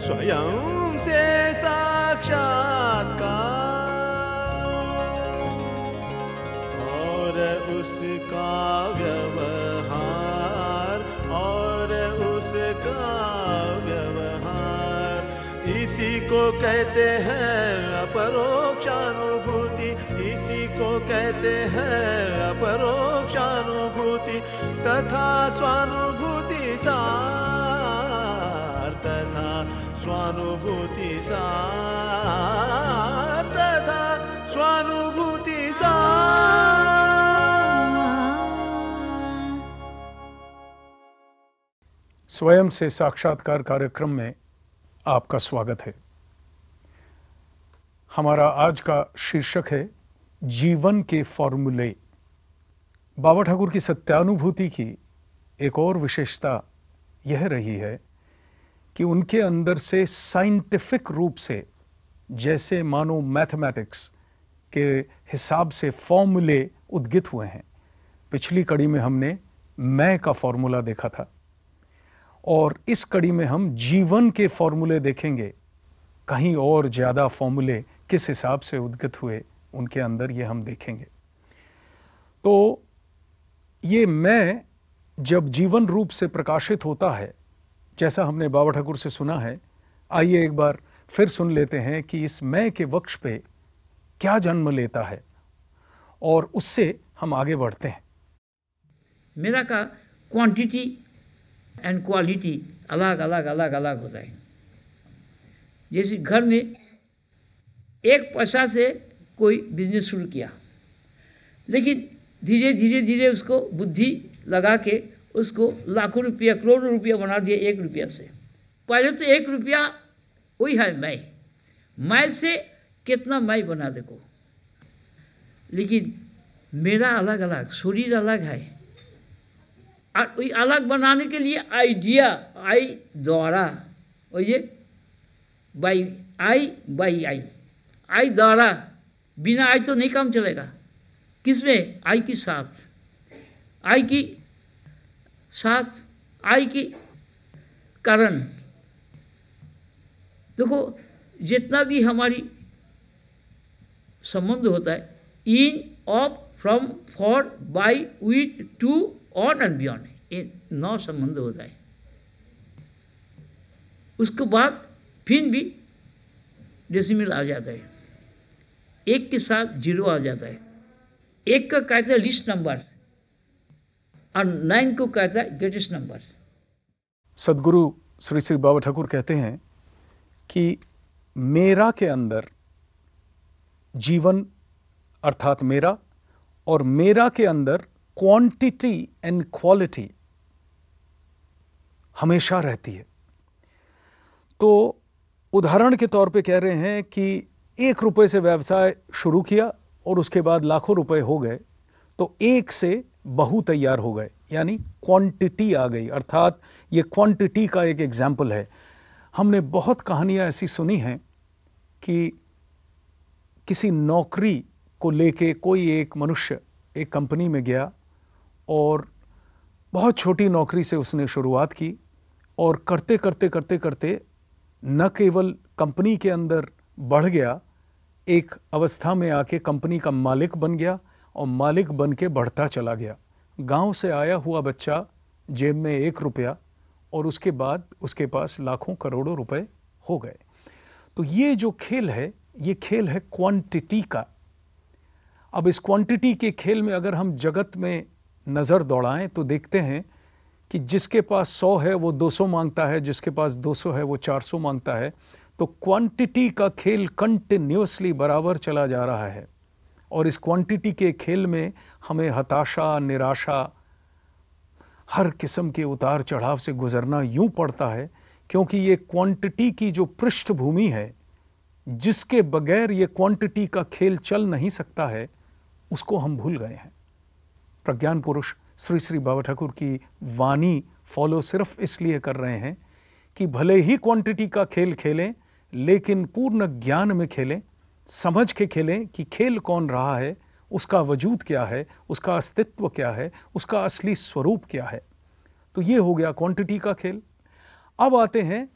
स्वयं से साक्षात्कार और उसका व्यवहार इसी को कहते हैं अपरोक्षानुभूति, इसी को कहते हैं अपरोक्षानुभूति तथा स्वानुभूति सार, तथा स्वानुभूति सार, तथा स्वानुभूति सार। स्वयं से साक्षात्कार कार्यक्रम में आपका स्वागत है। हमारा आज का शीर्षक है जीवन के फॉर्मूले। बाबा ठाकुर की सत्यानुभूति की एक और विशेषता यह रही है कि उनके अंदर से साइंटिफिक रूप से, जैसे मानो मैथमेटिक्स के हिसाब से फॉर्मूले उद्गित हुए हैं। पिछली कड़ी में हमने मैं का फॉर्मूला देखा था और इस कड़ी में हम जीवन के फॉर्मूले देखेंगे। कहीं और ज़्यादा फॉर्मूले किस हिसाब से उद्गत हुए उनके अंदर, ये हम देखेंगे। तो ये मैं जब जीवन रूप से प्रकाशित होता है, जैसा हमने बाबा ठाकुर से सुना है, आइए एक बार फिर सुन लेते हैं कि इस मैं के वक्ष पे क्या जन्म लेता है और उससे हम आगे बढ़ते हैं। मेरा का क्वांटिटी एंड क्वालिटी अलग अलग अलग अलग होता है। जैसे घर में एक पैसा से कोई बिजनेस शुरू किया, लेकिन धीरे धीरे धीरे उसको बुद्धि लगा के उसको लाखों रुपया करोड़ों रुपया बना दिया 1 रुपया से। पहले तो 1 रुपया वही है मैं से कितना मैं बना देखो। लेकिन मेरा अलग अलग, शरीर अलग है और वही अलग बनाने के लिए आइडिया आई द्वारा, और ये बाई आई द्वारा, बिना आई तो नहीं काम चलेगा। किसमें? आई की साथ, आई की साथ, आई की कारण। देखो जितना भी हमारी संबंध होता है, in, of, from, for, by, with, to, on and beyond, ये 9 संबंध होता है। उसके बाद फिर भी डेसिमल आ जाता है, 1 के साथ 0 आ जाता है। 1 का कहता है लिस्ट नंबर और 9 को कहता है ग्रेटेस्ट नंबर। सदगुरु श्री श्री बाबा ठाकुर कहते हैं कि मेरा के अंदर जीवन अर्थात मेरा, और मेरा के अंदर क्वांटिटी एंड क्वालिटी हमेशा रहती है। तो उदाहरण के तौर पे कह रहे हैं कि 1 रुपए से व्यवसाय शुरू किया और उसके बाद लाखों रुपए हो गए, तो 1 से बहु तैयार हो गए, यानी क्वांटिटी आ गई। अर्थात ये क्वांटिटी का एक एग्जाम्पल है। हमने बहुत कहानियां ऐसी सुनी हैं कि किसी नौकरी को लेके कोई एक मनुष्य एक कंपनी में गया और बहुत छोटी नौकरी से उसने शुरुआत की, और करते करते करते करते न केवल कंपनी के अंदर बढ़ गया, एक अवस्था में आके कंपनी का मालिक बन गया और मालिक बन के बढ़ता चला गया। गांव से आया हुआ बच्चा, जेब में 1 रुपया, और उसके बाद उसके पास लाखों करोड़ों रुपए हो गए। तो ये जो खेल है, ये खेल है क्वांटिटी का। अब इस क्वांटिटी के खेल में अगर हम जगत में नज़र दौड़ाएं तो देखते हैं कि जिसके पास 100 है वो 200 मांगता है, जिसके पास 200 है वो 400 मांगता है। तो क्वांटिटी का खेल कंटिन्यूअसली बराबर चला जा रहा है, और इस क्वांटिटी के खेल में हमें हताशा, निराशा, हर किस्म के उतार चढ़ाव से गुजरना यूं पड़ता है, क्योंकि ये क्वांटिटी की जो पृष्ठभूमि है, जिसके बगैर ये क्वांटिटी का खेल चल नहीं सकता है, उसको हम भूल गए हैं। प्रज्ञान पुरुष श्री श्री बाबा ठाकुर की वाणी फॉलो सिर्फ इसलिए कर रहे हैं कि भले ही क्वांटिटी का खेल खेलें, लेकिन पूर्ण ज्ञान में खेलें, समझ के खेलें कि खेल कौन रहा है, उसका वजूद क्या है, उसका अस्तित्व क्या है, उसका असली स्वरूप क्या है। तो ये हो गया क्वांटिटी का खेल। अब आते हैं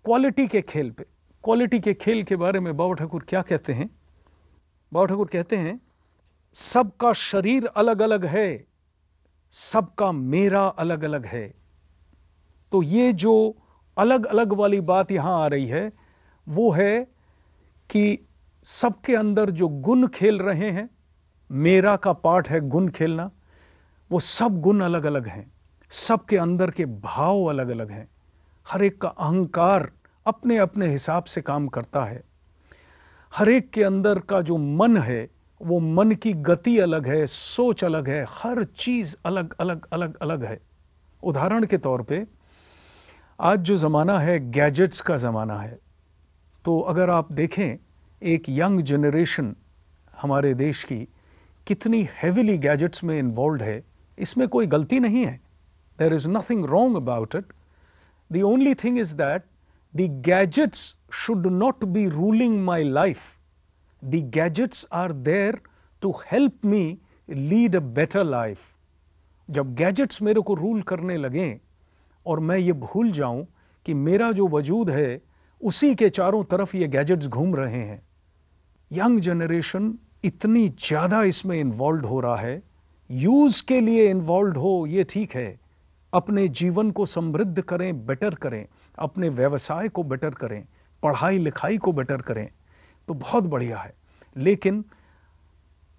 क्वालिटी के खेल पे, क्वालिटी के खेल के बारे में बाबा ठाकुर क्या कहते हैं? बाबा ठाकुर कहते हैं, सबका शरीर अलग अलग है, सबका मेरा अलग अलग है। तो ये जो अलग अलग वाली बात यहां आ रही है वो है कि सबके अंदर जो गुण खेल रहे हैं, मेरा का पार्ट है गुण खेलना, वो सब गुण अलग अलग हैं, सबके अंदर के भाव अलग अलग हैं, हर एक का अहंकार अपने अपने हिसाब से काम करता है, हर एक के अंदर का जो मन है वो मन की गति अलग है, सोच अलग है, हर चीज अलग अलग अलग अलग है। उदाहरण के तौर पे आज जो ज़माना है गैजेट्स का ज़माना है, तो अगर आप देखें एक यंग जनरेशन हमारे देश की कितनी हेविली गैजेट्स में इन्वॉल्व है, इसमें कोई गलती नहीं है, there is nothing wrong about it. The only thing is that the gadgets should not be ruling my life. The gadgets are there to help me lead a better life. जब gadgets मेरे को rule करने लगें और मैं ये भूल जाऊं कि मेरा जो वजूद है उसी के चारों तरफ ये गैजेट्स घूम रहे हैं। यंग जनरेशन इतनी ज़्यादा इसमें इन्वॉल्व हो रहा है, यूज़ के लिए इन्वॉल्व हो ये ठीक है, अपने जीवन को समृद्ध करें, बेटर करें, अपने व्यवसाय को बेटर करें, पढ़ाई लिखाई को बेटर करें, तो बहुत बढ़िया है। लेकिन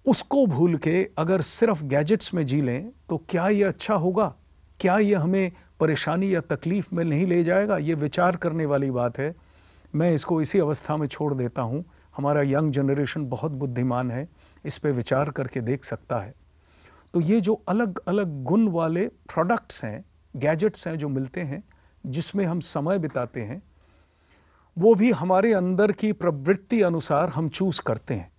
उसको भूल के अगर सिर्फ गैजेट्स में जी लें तो क्या ये अच्छा होगा? क्या ये हमें परेशानी या तकलीफ में नहीं ले जाएगा? ये विचार करने वाली बात है। मैं इसको इसी अवस्था में छोड़ देता हूँ। हमारा यंग जनरेशन बहुत बुद्धिमान है, इस पे विचार करके देख सकता है। तो ये जो अलग अलग गुण वाले प्रोडक्ट्स हैं, गैजेट्स हैं जो मिलते हैं, जिसमें हम समय बिताते हैं, वो भी हमारे अंदर की प्रवृत्ति अनुसार हम चूज करते हैं।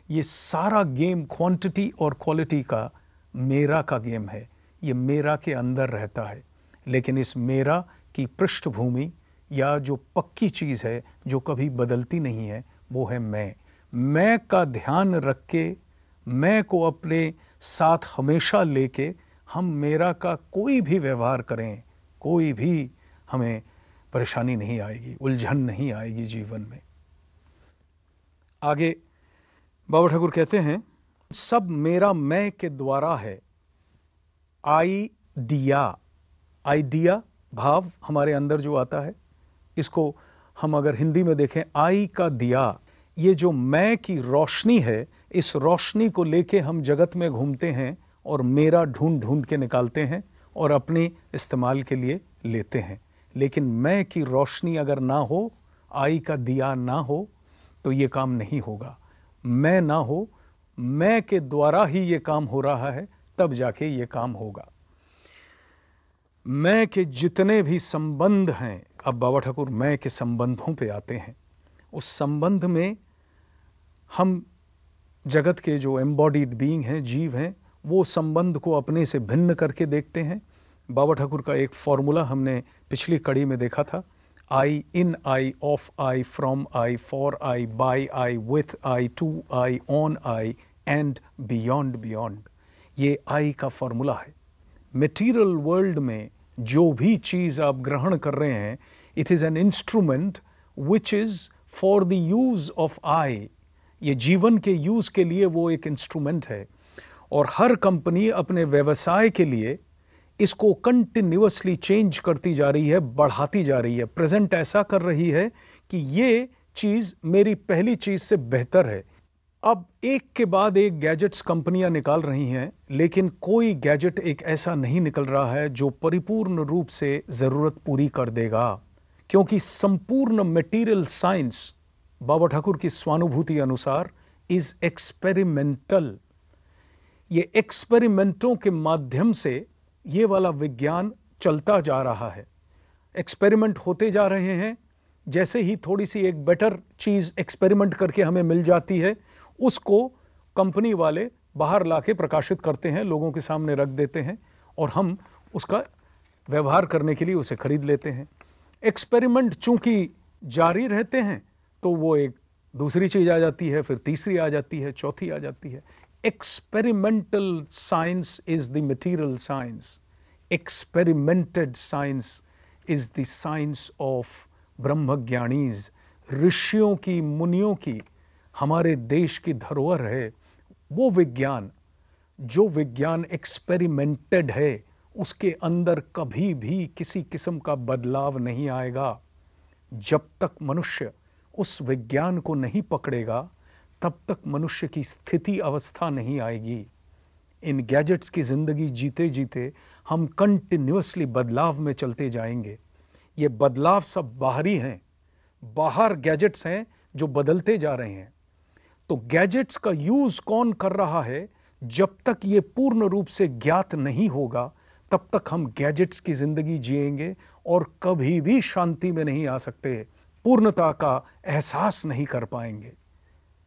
ये सारा गेम क्वांटिटी और क्वालिटी का मेरा का गेम है, ये मेरा के अंदर रहता है। लेकिन इस मेरा की पृष्ठभूमि या जो पक्की चीज़ है जो कभी बदलती नहीं है वो है मैं का ध्यान रख के, मैं को अपने साथ हमेशा लेके हम मेरा का कोई भी व्यवहार करें, कोई भी हमें परेशानी नहीं आएगी, उलझन नहीं आएगी जीवन में। आगे बाबा ठाकुर कहते हैं, सब मेरा मैं के द्वारा है। आइडिया भाव हमारे अंदर जो आता है, इसको हम अगर हिंदी में देखें, आई का दिया, ये जो मैं की रोशनी है, इस रोशनी को लेके हम जगत में घूमते हैं और मेरा ढूंढ ढूंढ के निकालते हैं और अपने इस्तेमाल के लिए लेते हैं। लेकिन मैं की रोशनी अगर ना हो, आई का दिया ना हो, तो ये काम नहीं होगा। मैं ना हो, मैं के द्वारा ही ये काम हो रहा है, तब जाके ये काम होगा। मैं के जितने भी संबंध हैं, अब बाबा ठाकुर मैं के संबंधों पे आते हैं। उस संबंध में हम जगत के जो एम्बॉडीड बीइंग हैं, जीव हैं, वो संबंध को अपने से भिन्न करके देखते हैं। बाबा ठाकुर का एक फॉर्मूला हमने पिछली कड़ी में देखा था, I, in I, of I, from I, for I, by I, with I, to I, on I and beyond beyond. ये आई का फॉर्मूला है। मटेरियल वर्ल्ड में जो भी चीज़ आप ग्रहण कर रहे हैं, it is an instrument which is for the use of I. ये जीवन के यूज़ के लिए वो एक इंस्ट्रूमेंट है। और हर कंपनी अपने व्यवसाय के लिए इसको कंटिन्यूअसली चेंज करती जा रही है, बढ़ाती जा रही है। प्रेजेंट ऐसा कर रही है कि ये चीज़ मेरी पहली चीज़ से बेहतर है। अब एक के बाद एक गैजेट्स कंपनियां निकाल रही हैं, लेकिन कोई गैजेट एक ऐसा नहीं निकल रहा है जो परिपूर्ण रूप से ज़रूरत पूरी कर देगा। क्योंकि संपूर्ण मटेरियल साइंस बाबा ठाकुर की स्वानुभूति अनुसार इज़ एक्सपेरिमेंटल। ये एक्सपेरिमेंटों के माध्यम से ये वाला विज्ञान चलता जा रहा है। एक्सपेरिमेंट होते जा रहे हैं। जैसे ही थोड़ी सी एक बेटर चीज़ एक्सपेरिमेंट करके हमें मिल जाती है, उसको कंपनी वाले बाहर लाके प्रकाशित करते हैं, लोगों के सामने रख देते हैं और हम उसका व्यवहार करने के लिए उसे खरीद लेते हैं। एक्सपेरिमेंट चूंकि जारी रहते हैं तो वो एक दूसरी चीज़ आ जाती है, फिर तीसरी आ जाती है, चौथी आ जाती है। Experimental science is the material science. Experimented science is the science of ब्रह्मज्ञानीज, ऋषियों की, मुनियों की, हमारे देश की धरोहर है। वो विज्ञान, जो विज्ञान एक्सपेरिमेंटेड है, उसके अंदर कभी भी किसी किस्म का बदलाव नहीं आएगा। जब तक मनुष्य उस विज्ञान को नहीं पकड़ेगा, तब तक मनुष्य की स्थिति अवस्था नहीं आएगी। इन गैजेट्स की ज़िंदगी जीते जीते हम कंटिन्यूअसली बदलाव में चलते जाएंगे। ये बदलाव सब बाहरी हैं, बाहर गैजेट्स हैं जो बदलते जा रहे हैं। तो गैजेट्स का यूज़ कौन कर रहा है, जब तक ये पूर्ण रूप से ज्ञात नहीं होगा, तब तक हम गैजेट्स की ज़िंदगी जिएंगे और कभी भी शांति में नहीं आ सकते, पूर्णता का एहसास नहीं कर पाएंगे।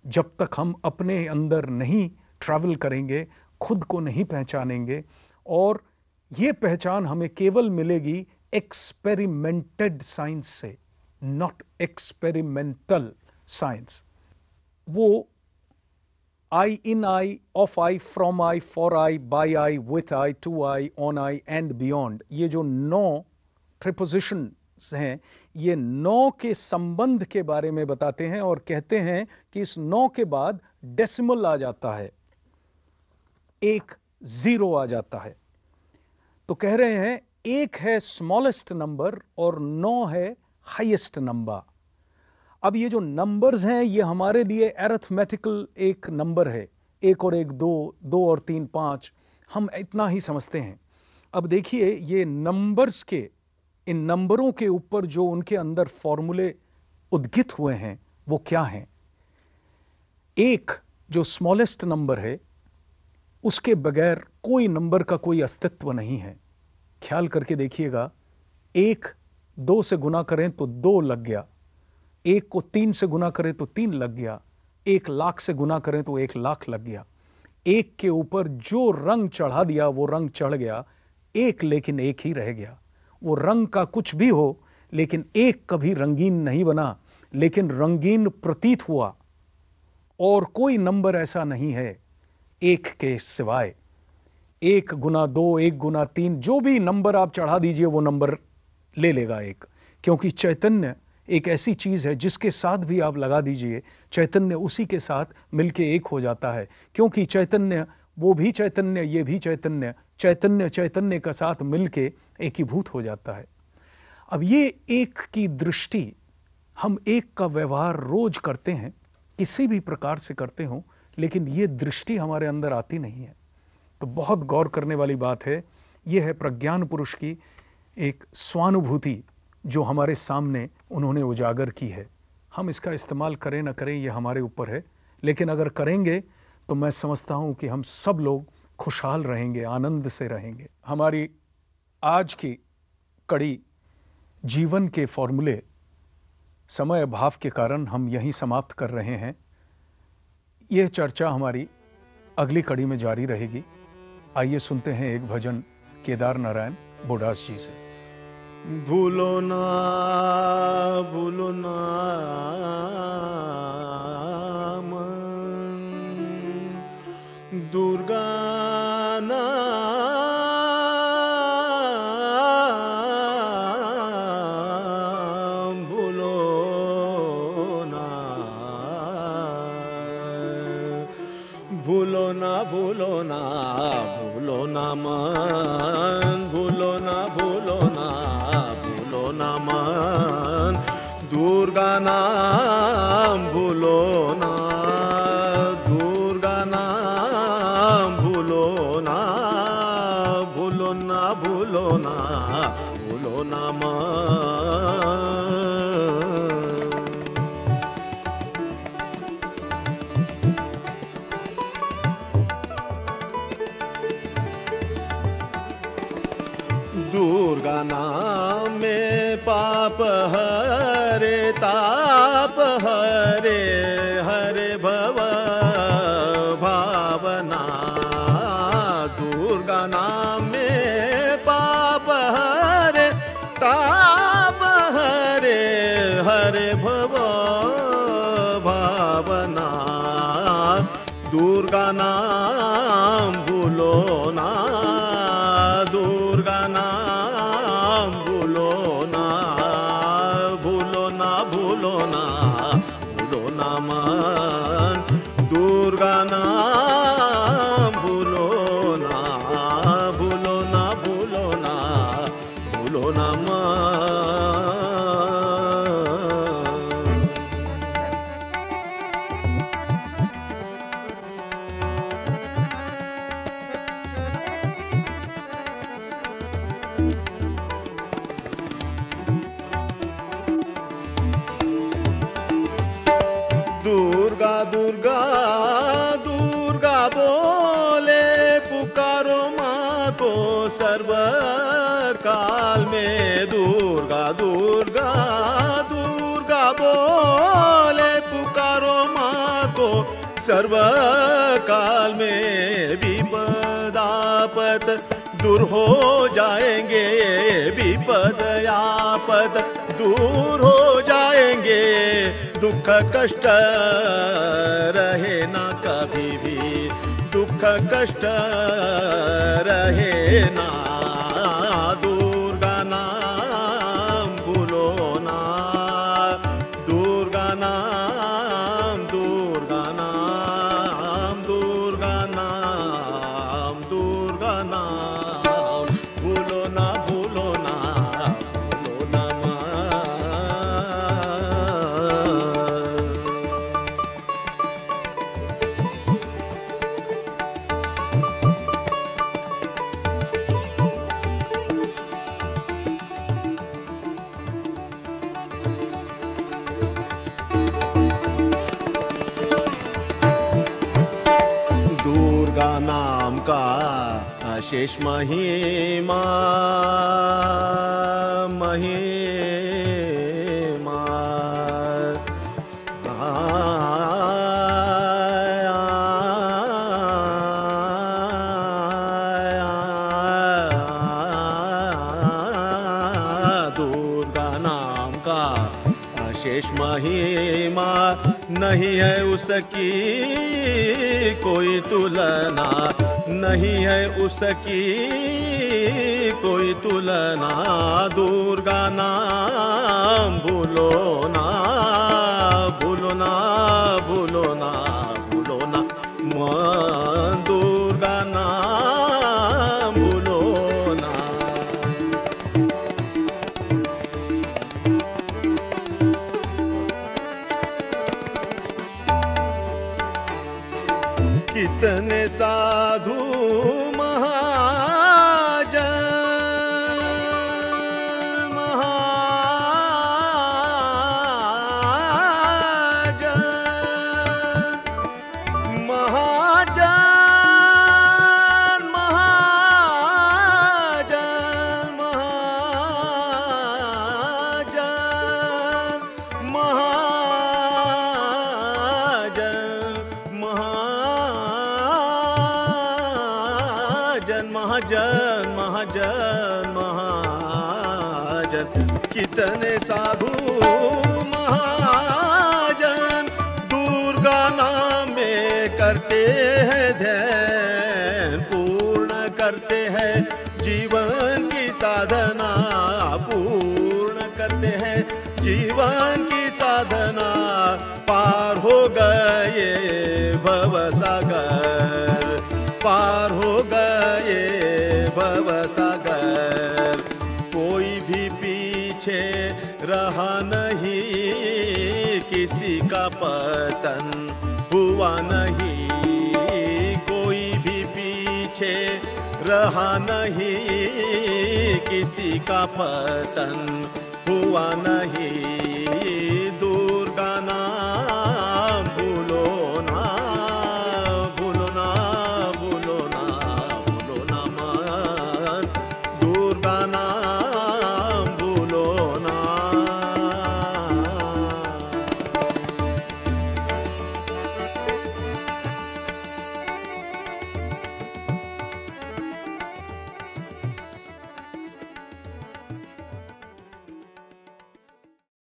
जब तक हम अपने अंदर नहीं ट्रैवल करेंगे, खुद को नहीं पहचानेंगे। और ये पहचान हमें केवल मिलेगी एक्सपेरिमेंटेड साइंस से, नॉट एक्सपेरिमेंटल साइंस। वो I, in I, of I, from I, for I, by I, with I, to I, on I and beyond, ये जो 9 प्रीपोजिशंस हैं, ये 9 के संबंध के बारे में बताते हैं और कहते हैं कि इस 9 के बाद डेसिमल आ जाता है, एक 0 आ जाता है। तो कह रहे हैं 1 है स्मॉलेस्ट नंबर और 9 है हाईएस्ट नंबर। अब ये जो नंबर्स हैं, ये हमारे लिए अरिथमेटिकल एक नंबर है, 1 और 1 2, 2 और 3 5, हम इतना ही समझते हैं। अब देखिए, ये नंबर्स के, इन नंबरों के ऊपर जो उनके अंदर फॉर्मूले उद्गित हुए हैं, वो क्या हैं। 1 जो स्मॉलेस्ट नंबर है, उसके बगैर कोई नंबर का कोई अस्तित्व नहीं है। ख्याल करके देखिएगा, 1 2 से गुना करें तो 2 लग गया, 1 को 3 से गुना करें तो 3 लग गया, 1 लाख से गुना करें तो 1 लाख लग गया। 1 के ऊपर जो रंग चढ़ा दिया वो रंग चढ़ गया, 1 लेकिन 1 ही रह गया। वो रंग का कुछ भी हो, लेकिन 1 कभी रंगीन नहीं बना, लेकिन रंगीन प्रतीत हुआ। और कोई नंबर ऐसा नहीं है 1 के सिवाय। 1 गुना 2, 1 गुना 3, जो भी नंबर आप चढ़ा दीजिए वो नंबर ले लेगा 1, क्योंकि चैतन्य एक ऐसी चीज़ है जिसके साथ भी आप लगा दीजिए, चैतन्य उसी के साथ मिलके एक हो जाता है। क्योंकि चैतन्य, वो भी चैतन्य, ये भी चैतन्य, चैतन्य चैतन्य का साथ मिलके एकीभूत हो जाता है। अब ये 1 की दृष्टि, हम 1 का व्यवहार रोज करते हैं, किसी भी प्रकार से करते हों, लेकिन ये दृष्टि हमारे अंदर आती नहीं है। तो बहुत गौर करने वाली बात है। ये है प्रज्ञान पुरुष की एक स्वानुभूति जो हमारे सामने उन्होंने उजागर की है। हम इसका इस्तेमाल करें ना करें ये हमारे ऊपर है, लेकिन अगर करेंगे तो मैं समझता हूँ कि हम सब लोग खुशहाल रहेंगे, आनंद से रहेंगे। हमारी आज की कड़ी जीवन के फॉर्मूले समय अभाव के कारण हम यहीं समाप्त कर रहे हैं। यह चर्चा हमारी अगली कड़ी में जारी रहेगी। आइए सुनते हैं एक भजन केदार नारायण बोडास जी से। भूलो ना मन, दुर्गा नाम भूलो ना, भूलो ना भूलो ना भूलो ना मन, भूलो ना भूलो ना भूलो ना मन, दुर्गा नाम भूलो ना, दुर्गा नाम भूलो ना, भूलो ना भूलो ना भूलो ना मन। दुर्गा नाम में पाप हरे, ताप हरे, हरे भव भावना। दुर्गा नाम में पाप हरे, ताप हरे, हरे भव भावना। दुर्गा नाम भूलो ना, दुर्गा नाम भूलो ना, भूलो सर्वकाल में विपदापद दूर हो जाएंगे, विपद आपद दूर हो जाएंगे, दुख कष्ट रहे ना कभी भी, दुख कष्ट रहे ना। दुर्गा नाम भूलो ना, दुर्गा नाम, दुर्गा नाम, दुर्गा नाम, दुर्गा नाम, भूलो ना, भूलो ना, भूलो ना माँ। दुर्गा नाम का अशेष महिमा, महिमा दुर्गा नाम का अशेष महिमा, नहीं है उसकी कोई तुलना, नहीं है उसकी कोई तुलना। दुर्गा नाम भूलो ना, भूलो ना, भूलो ना, भूलो ना माँ। दुर्गा नाम भूलो ना। कितने साधु महाजन, महाजन, महाजन, महाजन, महाजन, महाजन, महाजन, महाजन, महाजन, महाजन, कितने साधु महाजन दुर्गा नाम में करते हैं ध्यान, पूर्ण करते हैं जीवन की साधना, पूर्ण करते हैं जीवन की साधना। पार हो गए भवसागर, पार हो गए भवसागर, कोई भी पीछे रहा नहीं, किसी का पतन हुआ नहीं, कोई भी पीछे रहा नहीं, किसी का पतन हुआ नहीं।